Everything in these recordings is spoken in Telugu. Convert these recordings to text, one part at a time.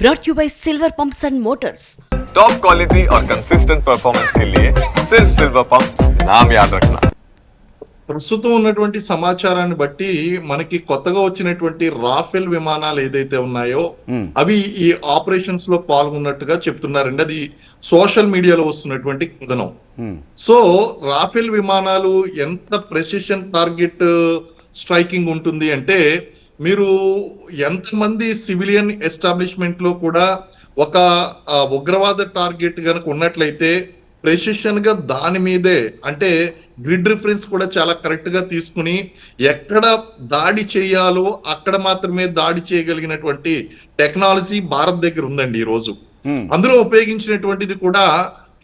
brought you by Silver Pumps and Motors. Top quality और कंसिस्टेंट परफॉर्मेंस के लिए सिर्फ सिल्वर पंप्स नाम याद रखना. ప్రస్తుతం ఉన్నటువంటి సమాచారాన్ని బట్టి మనకి కొత్తగా వచ్చినటువంటి రాఫెల్ విమానాలు ఏదైతే ఉన్నాయో అవి ఈ ఆపరేషన్స్ లో పాల్గొన్నట్టుగా చెప్తున్నారండి. అది సోషల్ మీడియాలో వస్తున్నటువంటి కథనం. సో రాఫెల్ విమానాలు ఎంత ప్రెసిషన్ టార్గెట్ స్ట్రైకింగ్ ఉంటుంది అంటే, మీరు ఎంతమంది సివిలియన్ ఎస్టాబ్లిష్మెంట్ లో కూడా ఒక ఉగ్రవాద టార్గెట్ కనుక ఉన్నట్లయితే ప్రెసిషన్ గా దాని మీదే, అంటే గ్రిడ్ రిఫరెన్స్ కూడా చాలా కరెక్ట్ గా తీసుకుని ఎక్కడ దాడి చేయాలో అక్కడ మాత్రమే దాడి చేయగలిగినటువంటి టెక్నాలజీ భారత్ దగ్గర ఉందండి ఈ రోజు. అందులో ఉపయోగించినటువంటిది కూడా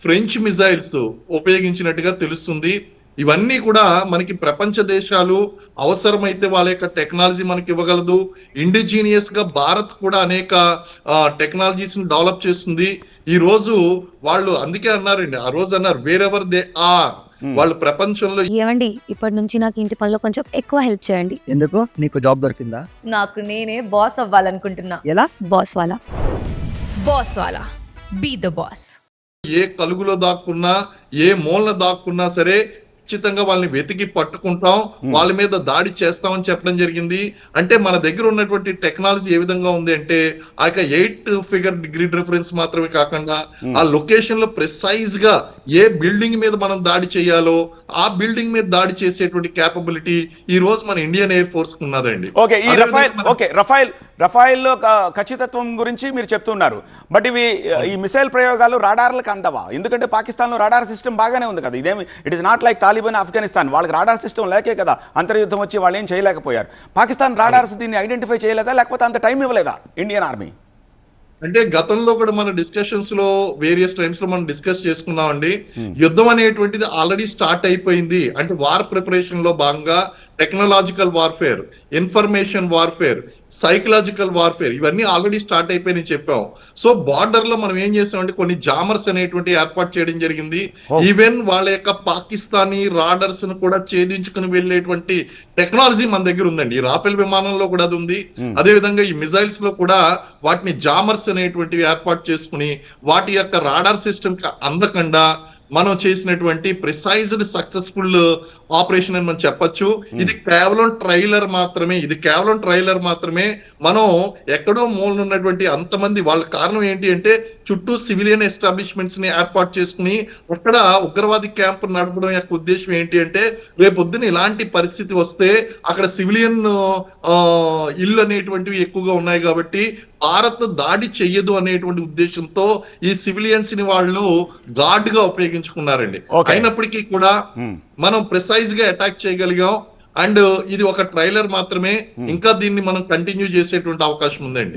ఫ్రెంచ్ మిజైల్స్ ఉపయోగించినట్టుగా తెలుస్తుంది. ఇవన్నీ కూడా మనకి ప్రపంచ దేశాలు అవసరమైతే వాళ్ళ యొక్క టెక్నాలజీ మనకి ఇవ్వగలదు. ఇండిజీనియస్ గా భారత్ కూడా అనేక టెక్నాలజీస్ ని డెవలప్ చేస్తుంది. ఈ రోజు వాళ్ళు అందుకే అన్నారండి, ఆ రోజు అన్నారు వేర్ ఎవర్ దే ఆర్, వాళ్ళు ప్రపంచంలో. ఏమండి, ఇప్పటి నుంచి నాకు ఇంటి పనిలో కొంచెం ఎక్కువ హెల్ప్ చేయండి. ఎందుకు? నీకు జాబ్ దొరికిందా? నాకు నేనే బాస్ అవ్వాలనుకుంటున్నా. ఎలా? బాస్ వాలా బీ ద బాస్. ఏ కలుగులో దాక్కున్నా, ఏ మూలన దాక్కున్నా సరే ఖచ్చితంగా వాళ్ళని వెతికి పట్టుకుంటాం, వాళ్ళ మీద దాడి చేస్తామని చెప్పడం జరిగింది. అంటే మన దగ్గర ఉన్నటువంటి టెక్నాలజీ ఏ విధంగా ఉంది అంటే, ఆ 8 ఫిగర్ గ్రిడ్ రిఫరెన్స్ మాత్రమే కాకుండా ఆ లొకేషన్ లో ప్రిసైజ్ గా ఏ బిల్డింగ్ మీద మనం దాడి చేయాలో ఆ బిల్డింగ్ మీద దాడి చేసేటువంటి కేపబిలిటీ ఈ రోజు మన ఇండియన్ ఎయిర్ ఫోర్స్ కు ఉన్నదండి. రఫాయిల్లో ఖచ్చితత్వం గురించి మీరు చెప్తున్నారు, బట్ ఇవి ఈ మిసైల్ ప్రయోగాలు రాడార్లకు అందవా? ఎందుకంటే పాకిస్తాన్లో రాడార్ సిస్టమ్ బాగానే ఉంది కదా. ఇదేమి it is not like Taliban Afghanistan, వాళ్ళకి రాడార్ సిస్టమ్ లేకే కదా అంతర్యుద్ధం వచ్చి వాళ్ళు ఏం చేయలేకపోయారు. పాకిస్తాన్ రాడార్స్ దీన్ని ఐడెంటిఫై చేయలేదా, లేకపోతే అంత టైం ఇవ్వలేదా ఇండియన్ ఆర్మీ? అంటే గతంలో కూడా మన డిస్కషన్స్ లో వేరియస్ టైమ్స్ లో మనం డిస్కస్ చేసుకున్నామండి. యుద్ధం అనేటువంటిది ఆల్రెడీ స్టార్ట్ అయిపోయింది. అంటే వార్ ప్రిపరేషన్ లో భాగంగా technological warfare, information warfare, psychological warfare ఇవన్నీ ఆల్రెడీ స్టార్ట్ అయిపోయినాయి చెప్పాం. సో బార్డర్ లో మనం ఏం చేసామంటే కొన్ని జామర్స్ అనేటువంటి ఏర్పాటు చేయడం జరిగింది. ఈవెన్ వాళ్ళ యొక్క పాకిస్తానీ రాడర్స్ ను కూడా ఛేదించుకుని వెళ్ళేటువంటి టెక్నాలజీ మన దగ్గర ఉందండి. ఈ రాఫెల్ విమానంలో కూడా అది ఉంది. అదే విధంగా ఈ మిజైల్స్ లో కూడా వాటిని జామర్స్ అనేటువంటివి ఏర్పాటు చేసుకుని వాటి యొక్క రాడార్ సిస్టమ్ కి అందకుండా మనం చేసినటువంటి ప్రిసైజ్డ్ సక్సెస్ఫుల్ ఆపరేషన్ అని మనం చెప్పొచ్చు. ఇది కేవలం ట్రైలర్ మాత్రమే. మనం ఎక్కడో మూలన ఉన్నటువంటి అంతమంది వాళ్ళ కారణం ఏంటి అంటే, చుట్టూ సివిలియన్ ఎస్టాబ్లిష్మెంట్స్ ని ఏర్పాటు చేసుకుని అక్కడ ఉగ్రవాది క్యాంప్ నడపడం యొక్క ఉద్దేశం ఏంటి అంటే, రేపొద్దున ఇలాంటి పరిస్థితి వస్తే అక్కడ సివిలియన్ ఇల్లు అనేటువంటివి ఎక్కువగా ఉన్నాయి కాబట్టి భారత్ దాడి చెయ్యదు అనేటువంటి ఉద్దేశంతో ఈ సివిలియన్స్ ని వాళ్ళు గార్డ్ గా ఉపయోగించుకున్నారండి. అయినప్పటికీ కూడా మనం ప్రిసైజ్ గా అటాక్ చేయగలిగాం. అండ్ ఇది ఒక ట్రైలర్ మాత్రమే, ఇంకా దీన్ని మనం కంటిన్యూ చేసేటువంటి అవకాశం ఉందండి.